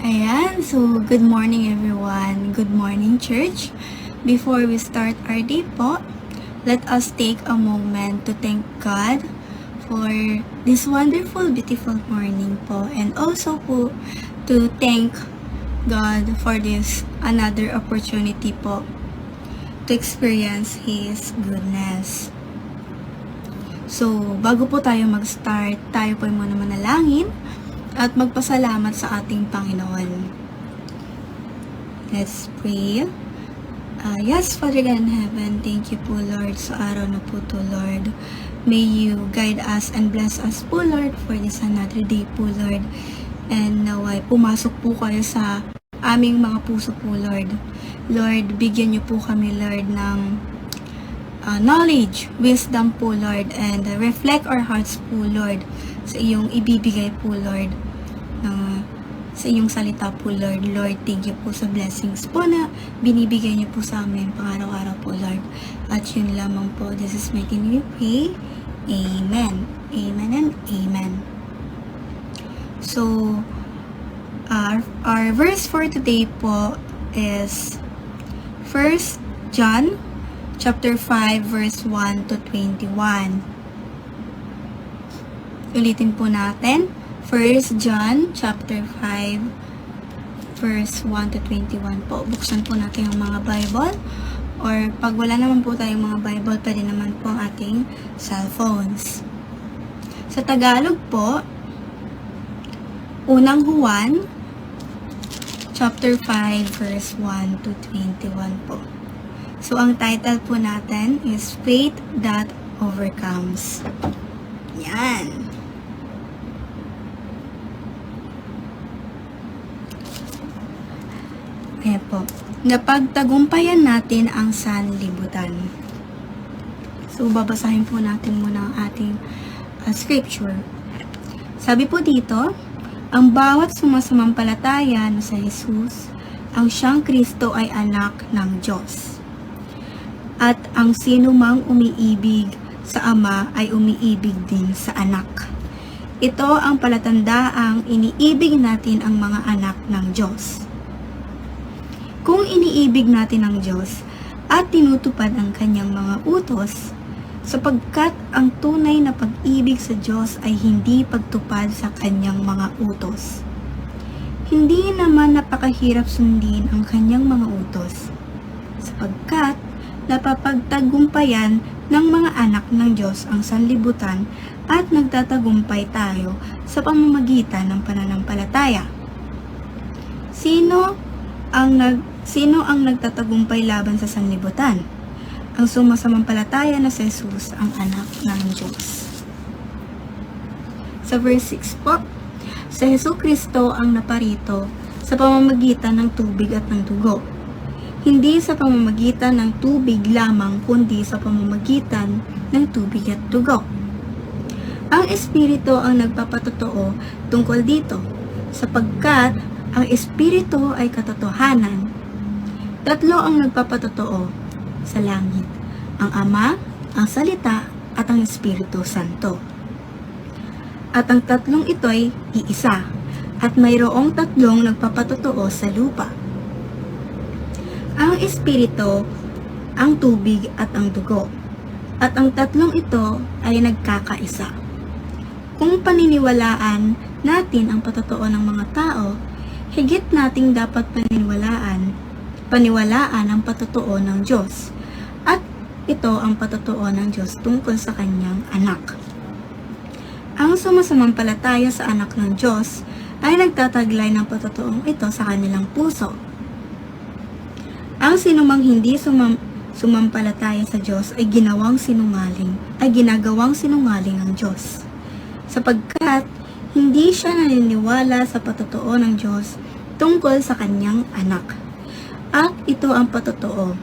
Ayan, so good morning everyone. Good morning church. Before we start our day po, let us take a moment to thank God for this wonderful, beautiful morning po. And also po to thank God for this another opportunity po to experience His goodness. So, bago po tayo mag-start, tayo po muna manalangin at magpasalamat sa ating Panginoon. Let's pray. Yes, Father God in heaven, thank you po Lord sa araw na po to Lord. May you guide us and bless us po Lord for this another day po Lord. And naway pumasok po kayo sa aming mga puso po Lord. Lord, bigyan niyo po kami Lord ng knowledge, wisdom po Lord, and reflect our hearts po Lord sa iyong ibibigay po Lord, sa iyong salita po Lord. Lord, thank you po sa blessings po na binibigay niyo po sa amin pang-araw-araw po Lord. At yun lamang po, this is my name we pray. Amen. Amen and amen. So, our verse for today po is 1 John chapter 5 verse 1 to 21. Ulitin po natin. 1 John chapter 5 verse 1 to 21 po. Buksan po natin yung mga Bible. Or pag wala naman po tayong mga Bible, pwede naman po ang ating cellphones. Sa Tagalog po, unang Juan chapter 5 verse 1 to 21 po. So, ang title po natin is Faith That Overcomes. Yan. Ayan po. Napagtagumpayan natin ang sanlibutan. So, babasahin po natin muna ang ating scripture. Sabi po dito, ang bawat sumasampalataya na sa Jesus, ang siyang Kristo ay anak ng Diyos. At ang sino mang umiibig sa Ama ay umiibig din sa anak. Ito ang palatandaang iniibig natin ang mga anak ng Diyos. Kung iniibig natin ang Diyos at tinutupad ang kanyang mga utos, sapagkat ang tunay na pag-ibig sa Diyos ay hindi pagtupad sa kanyang mga utos. Hindi naman napakahirap sundin ang kanyang mga utos, sapagkat napapagtagumpayan ng mga anak ng Diyos ang sanlibutan at nagtatagumpay tayo sa pamamagitan ng pananampalataya. Sino ang nagtatagumpay laban sa sanlibutan? Ang sumasampalataya na si Jesus, ang anak ng Diyos. Sa verse 6 po, si Jesucristo ang naparito sa pamamagitan ng tubig at ng dugo. Hindi sa pamamagitan ng tubig lamang, kundi sa pamamagitan ng tubig at dugo. Ang Espiritu ang nagpapatotoo tungkol dito, sapagkat ang Espiritu ay katotohanan. Tatlo ang nagpapatotoo sa langit, ang Ama, ang Salita, at ang Espiritu Santo. At ang tatlong ito'y iisa, at mayroong tatlong nagpapatotoo sa lupa. Ang Espiritu, ang tubig at ang dugo, at ang tatlong ito ay nagkakaisa. Kung paniniwalaan natin ang patotoo ng mga tao, higit nating dapat paniwalaan ang patotoo ng Diyos. At ito ang patotoo ng Diyos tungkol sa kanyang anak. Ang sumasampalataya sa anak ng Diyos ay nagtataglay ng patotoong ito sa kanilang puso. Ang sinumang hindi sumampalataya sa Diyos ay ginagawang sinungaling ang Diyos, sapagkat hindi siya naniniwala sa patotoo ng Diyos tungkol sa kanyang anak. At ito ang patotoo,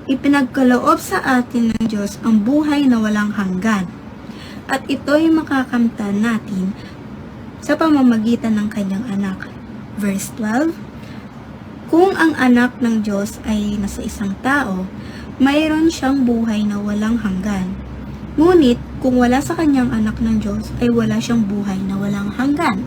ipinagkaloob sa atin ng Diyos ang buhay na walang hanggan, at ito'y makakamtan natin sa pamamagitan ng kanyang anak. Verse 12, kung ang anak ng Diyos ay nasa isang tao, mayroon siyang buhay na walang hanggan. Ngunit, kung wala sa kanyang anak ng Diyos, ay wala siyang buhay na walang hanggan.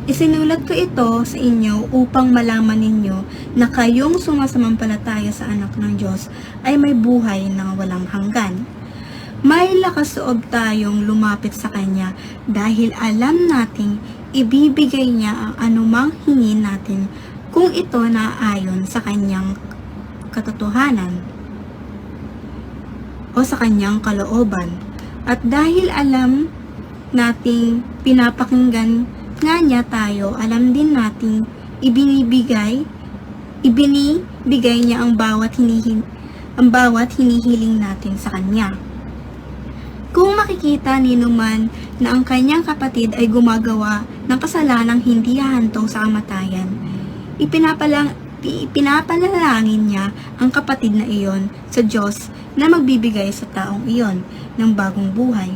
Isinulat ko ito sa inyo upang malaman ninyo na kayong sumasampalataya sa anak ng Diyos ay may buhay na walang hanggan. May lakas loob tayong lumapit sa Kanya dahil alam nating ibibigay niya ang anumang hingin natin kung ito naayon sa Kanyang katotohanan o sa Kanyang kalooban. At dahil alam nating pinapakinggan nga niya tayo, alam din nating ibinibigay niya ang bawat hinihiling natin sa Kanya. Kung makikita nino man na ang kanyang kapatid ay gumagawa ng kasalanang hindi hahantong sa kamatayan, ipinapanalangin niya ang kapatid na iyon sa Diyos na magbibigay sa taong iyon ng bagong buhay.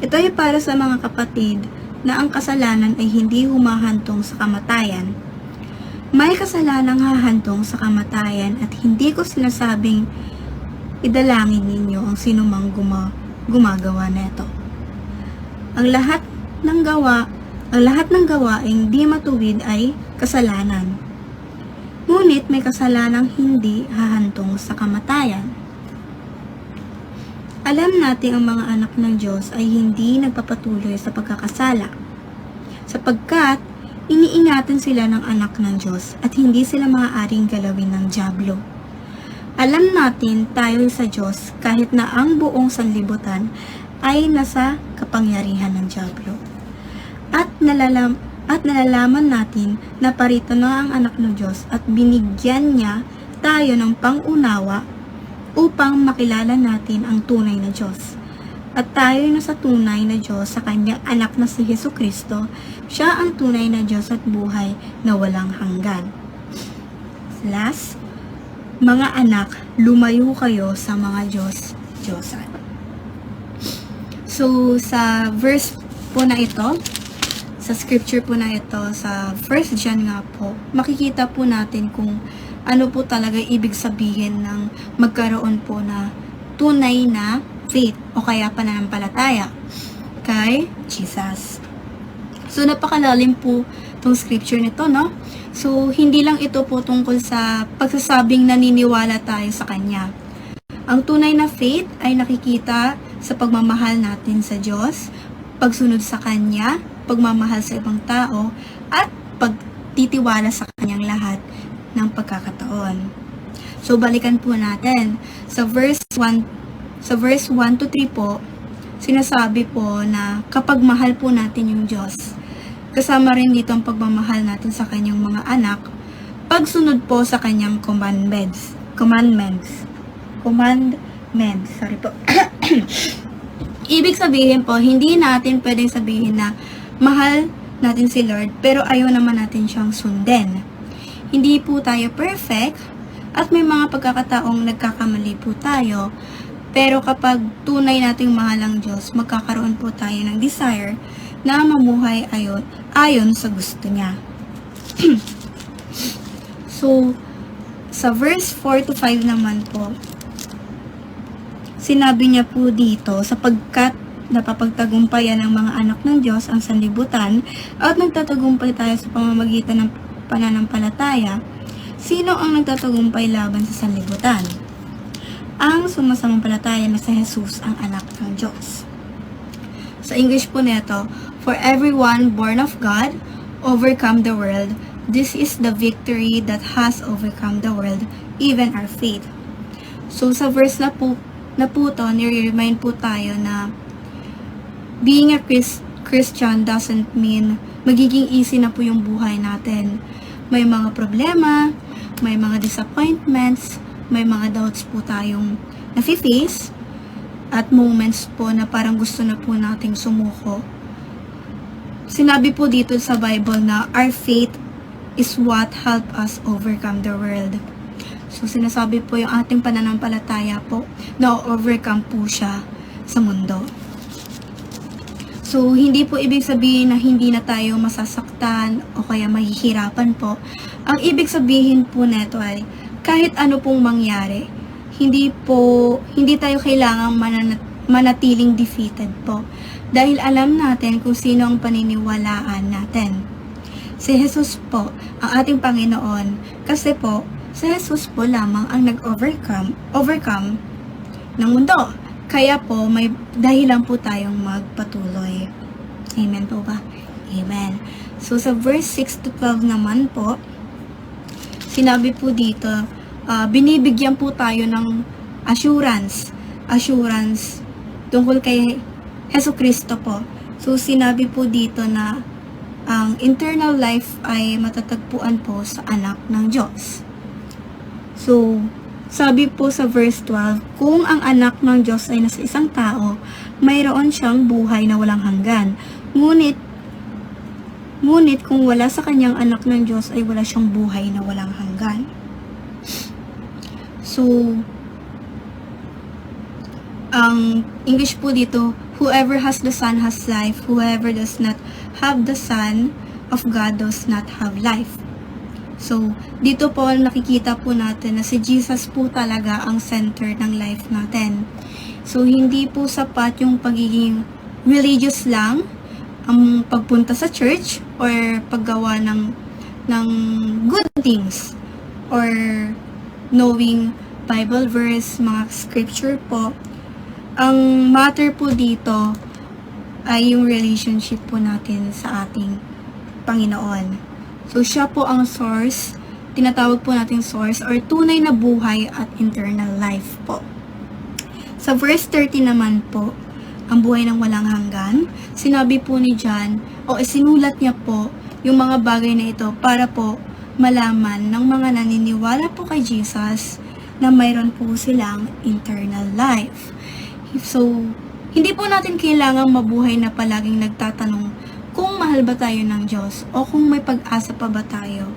Ito ay para sa mga kapatid na ang kasalanan ay hindi humahantong sa kamatayan. May kasalanang hahantong sa kamatayan at hindi ko sinasabing idalangin ninyo ang sinumang gumagawa nito. Ang lahat ng gawaing di matuwid ay kasalanan. Ngunit may kasalanang hindi hahantong sa kamatayan. Alam natin ang mga anak ng Diyos ay hindi nagpapatuloy sa pagkakasala, sapagkat iniingatan sila ng anak ng Diyos at hindi sila maaaring galawin ng dyablo. Alam natin tayo sa Diyos kahit na ang buong sanlibutan ay nasa kapangyarihan ng dyablo. At nalalaman natin na parito na ang anak ng Diyos at binigyan niya tayo ng pangunawa upang makilala natin ang tunay na Diyos. At tayo na sa tunay na Diyos sa kanyang anak na si Jesucristo, siya ang tunay na Diyos at buhay na walang hanggan. Last, mga anak, lumayo kayo sa mga Diyos-Diyosan. So, sa verse po na ito, sa scripture po na ito, sa 1 John nga po, makikita po natin kung ano po talaga ibig sabihin ng magkaroon po na tunay na faith o kaya pananampalataya kay Jesus. So, napakalalim po itong scripture nito, no? So, hindi lang ito po tungkol sa pagsasabing naniniwala tayo sa Kanya. Ang tunay na faith ay nakikita sa pagmamahal natin sa Diyos, pagsunod sa Kanya, pagmamahal sa ibang tao, at pagtitiwala sa Kanyang lahat ng pagkakataon. So, balikan po natin. Sa verse 1 to 3 po, sinasabi po na kapag mahal po natin yung Diyos, kasama rin dito ang pagmamahal natin sa Kanyang mga anak, pagsunod po sa Kanyang commandments. Sorry po. Ibig sabihin po, hindi natin pwedeng sabihin na mahal natin si Lord, pero ayaw naman natin siyang sundin. Hindi po tayo perfect, at may mga pagkakataong nagkakamali po tayo, pero kapag tunay nating mahal ang Diyos, magkakaroon po tayo ng desire na mamuhay ayon sa gusto niya. So, sa verse 4 to 5 naman po, sinabi niya po dito, sapagkat napapagtagumpayan ng mga anak ng Diyos ang sanlibutan at nagtatagumpay tayo sa pamamagitan ng pananampalataya. Sino ang nagtatagumpay laban sa sanlibutan? Ang sumasampalataya na si Jesus ang anak ng Diyos. Sa English po nito, for everyone born of God overcome the world. This is the victory that has overcome the world, even our faith. So sa verse na po to, nire-remind po tayo na being a Christian doesn't mean magiging easy na po yung buhay natin. May mga problema, may mga disappointments, may mga doubts po tayong nafe-face, at moments po na parang gusto na po nating sumuko. Sinabi po dito sa Bible na our faith is what help us overcome the world. So, sinasabi po yung ating pananampalataya po na overcome po siya sa mundo. So, hindi po ibig sabihin na hindi na tayo masasaktan o kaya mahihirapan po. Ang ibig sabihin po neto ay kahit ano pong mangyari, hindi tayo kailangang manatiling defeated po. Dahil alam natin kung sino ang paniniwalaan natin. si Jesus po ang ating Panginoon. Kasi po, si Jesus po lamang ang overcome ng mundo. Kaya po, may dahilan po tayong magpatuloy. Amen po ba? Amen. So, sa verse 6 to 12 naman po, sinabi po dito, binibigyan po tayo ng assurance tungkol kay Jesucristo po. So, sinabi po dito na ang eternal life ay matatagpuan po sa anak ng Diyos. So, sabi po sa verse 12, kung ang anak ng Diyos ay nasa isang tao, mayroon siyang buhay na walang hanggan. Ngunit kung wala sa kanyang anak ng Diyos ay wala siyang buhay na walang hanggan. So, ang English po dito, whoever has the Son has life, whoever does not have the Son of God does not have life. So, dito po nakikita po natin na si Jesus po talaga ang center ng life natin. So, hindi po sapat yung pagiging religious lang, ang pagpunta sa church or paggawa ng good things or knowing Bible verse, mga scripture po. Ang matter po dito ay yung relationship po natin sa ating Panginoon. So, siya po ang source, tinatawag po natin source or tunay na buhay at eternal life po. Sa verse 30 naman po, ang buhay ng walang hanggan, sinabi po ni John, sinulat niya po yung mga bagay na ito para po malaman ng mga naniniwala po kay Jesus na mayroon po silang eternal life. So, hindi po natin kailangang mabuhay na palaging nagtatanong kung mahal ba tayo ng Diyos o kung may pag-asa pa ba tayo.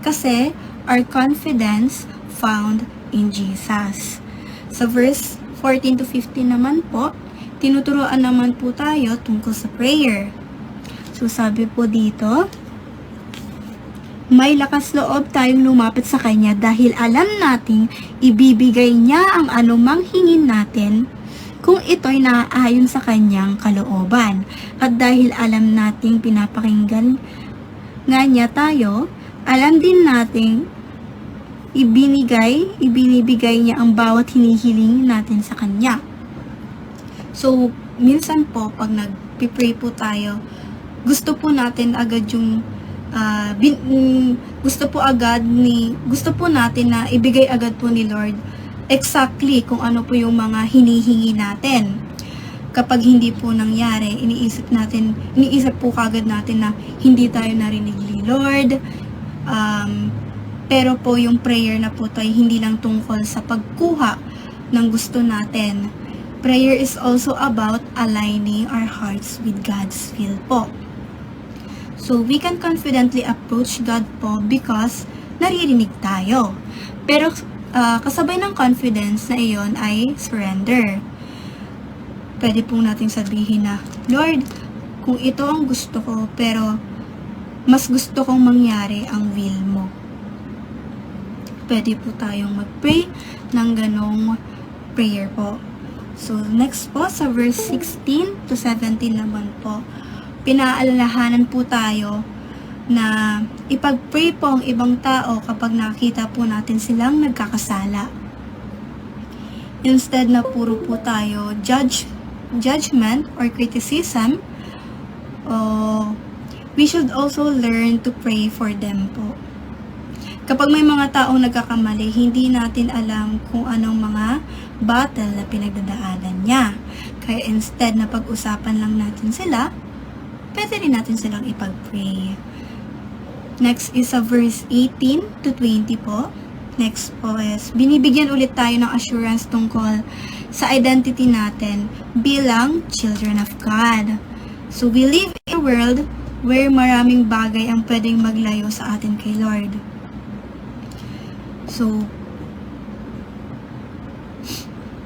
Kasi, our confidence found in Jesus. Sa verse 14 to 15 naman po, tinuturoan naman po tayo tungkol sa prayer. So, sabi po dito, may lakas loob tayong lumapit sa Kanya dahil alam nating ibibigay niya ang anumang hingin natin kung ito'y naaayon sa Kanyang kalooban. At dahil alam nating pinapakinggan nga niya tayo, alam din nating ibinibigay niya ang bawat hinihiling natin sa Kanya. So, minsan po, pag nag-pray po tayo, gusto po natin agad yung, gusto po natin na ibigay agad po ni Lord exactly kung ano po yung mga hinihingi natin. Kapag hindi po nangyari, iniisip po kagad natin na hindi tayo narinig ni Lord. Pero po yung prayer na po tayo hindi lang tungkol sa pagkuha ng gusto natin. Prayer is also about aligning our hearts with God's will po. So, we can confidently approach God po because naririnig tayo. Pero, kasabay ng confidence na iyon ay surrender. Pwede po natin sabihin na, Lord, kung ito ang gusto ko, pero mas gusto kong mangyari ang will mo. Pwede po tayong mag-pray ng ganong prayer po. So, next po, sa verse 16 to 17 naman po, pinaalalahanan po tayo na ipag-pray po ang ibang tao kapag nakita po natin silang nagkakasala. Instead na puro po tayo judgment or criticism, we should also learn to pray for them po. Kapag may mga taong nagkakamali, hindi natin alam kung anong mga battle na pinagdadaanan niya. Kaya instead na pag-usapan lang natin sila, pwede rin natin silang ipag-pray. Next is sa verse 18 to 20 po. Next po is, binibigyan ulit tayo ng assurance tungkol sa identity natin bilang children of God. So, we live in a world where maraming bagay ang pwedeng maglayo sa atin kay Lord. So,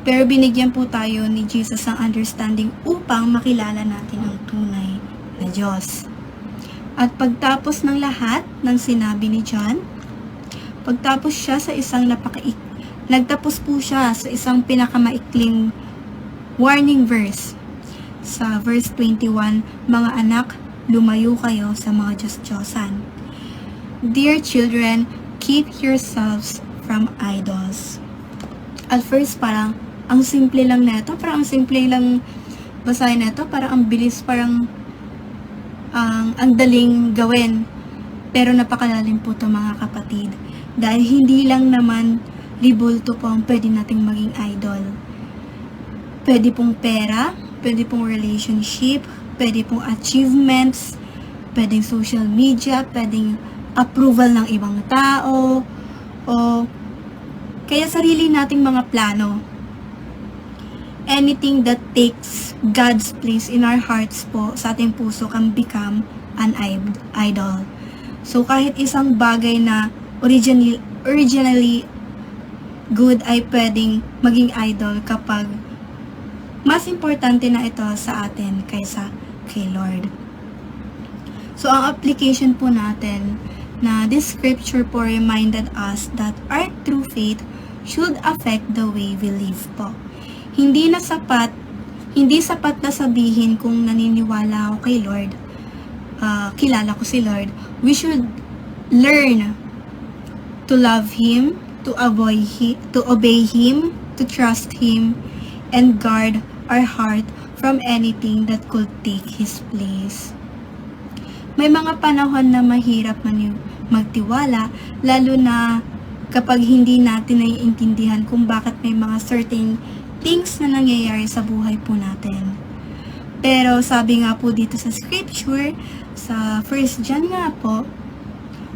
pero binigyan po tayo ni Jesus ng understanding upang makilala natin ang tunay na Diyos. At pagtapos ng lahat ng sinabi ni John, nagtapos po siya sa isang pinakamaikling warning verse. Sa verse 21, mga anak, lumayo kayo sa mga Diyos-Diyosan. Dear children, keep yourselves from idols. At first, parang ang simple lang neto, parang ang simple lang basahin neto, parang ang bilis, parang ang daling gawin. Pero napakalalim po ito mga kapatid. Dahil hindi lang naman libulto po ang pwede nating maging idol. Pwede pong pera, pwede pong relationship, pwede pong achievements, pwedeng social media, pwedeng approval ng ibang tao, o kaya sarili nating mga plano. Anything that takes God's place in our hearts po, sa ating puso, can become an idol. So kahit isang bagay na originally good ay pwedeng maging idol kapag mas importante na ito sa atin kaysa kay Lord. So ang application po natin na this scripture po reminded us that our true faith should affect the way we live po. Hindi sapat na sabihin kung naniniwala ako kay Lord, kilala ko si Lord. We should learn to love Him, to obey Him, to trust Him, and guard our heart from anything that could take His place. May mga panahon na mahirap magtiwala, lalo na kapag hindi natin naiintindihan kung bakit may mga certain things na nangyayari sa buhay po natin. Pero sabi nga po dito sa scripture, sa 1 John nga po,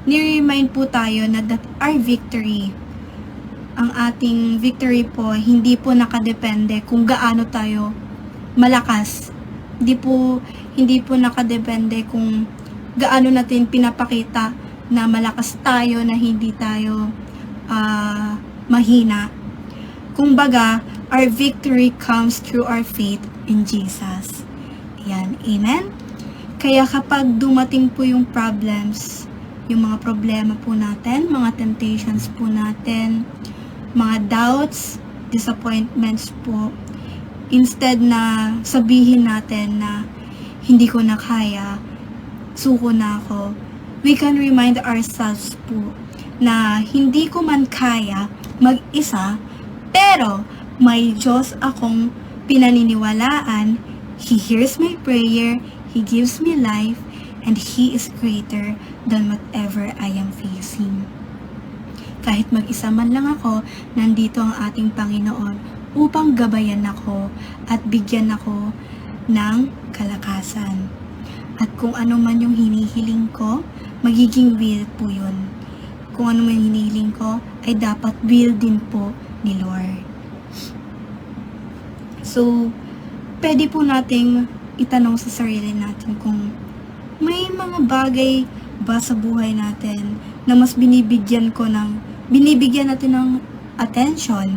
ni-remind po tayo na that our victory, ang ating victory po, hindi po nakadepende kung gaano tayo malakas. Hindi po nakadepende kung gaano natin pinapakita na malakas tayo, na hindi tayo mahina. Kumbaga, our victory comes through our faith in Jesus. Yan, amen? Kaya kapag dumating po yung problems, yung mga problema po natin, mga temptations po natin, mga doubts, disappointments po, instead na sabihin natin na hindi ko na kaya, suko na ako, we can remind ourselves po na hindi ko man kaya mag-isa, pero may Diyos akong pinaniniwalaan. He hears my prayer, He gives me life, and He is greater than whatever I am facing. Kahit mag-isa man lang ako, nandito ang ating Panginoon upang gabayan ako at bigyan ako ng kalakasan. At kung ano man yung hinihiling ko, magiging will po yun. Kung ano man yung hinihiling ko, ay dapat will din po ni Lord. So, pwede po nating itanong sa sarili natin kung may mga bagay ba sa buhay natin na mas binibigyan natin ng attention,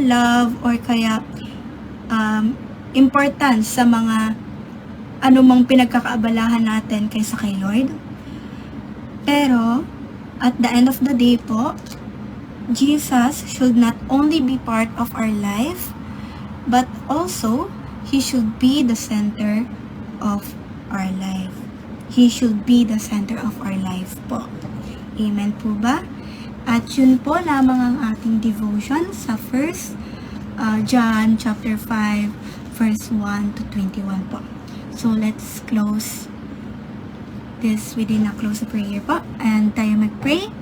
love, or kaya importance sa mga anumang pinagkakaabalahan natin kaysa kay Lord. Pero, at the end of the day po, Jesus should not only be part of our life, but also, He should be the center of our life. He should be the center of our life po. Amen po ba? At yun po lamang ang ating devotion sa 1 John chapter 5 verse 1 to 21 po. So let's close this within a close prayer po. And tayo mag-pray.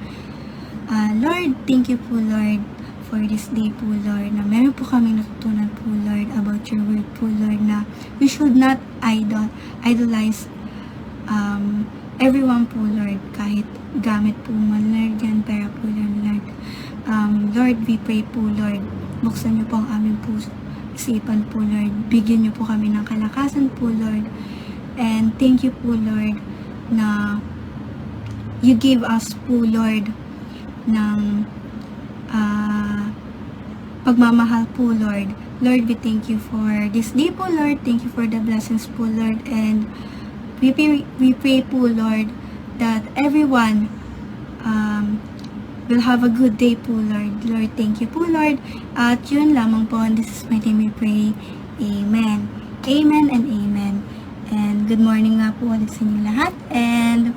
Lord, thank you po Lord for this day po Lord, na meron po kami natutunan po Lord about your word po Lord, na we should not idolize everyone po Lord, kahit gamit po man Lord yan, pera po Lord. Lord, we pray po Lord, buksan niyo po ang aming puso, isipan po Lord, bigyan niyo po kami ng kalakasan po Lord, and thank you po Lord na you give us po Lord ng pagmamahal po Lord. Lord, we thank you for this day po Lord, thank you for the blessings po Lord, and we pray po Lord that everyone will have a good day po Lord. Lord, thank you po Lord. At yun lamang po, and this is my name we pray. Amen. Amen and amen. And good morning nga po ulit sa inyo lahat. And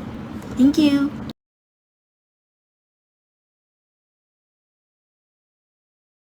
Thank you!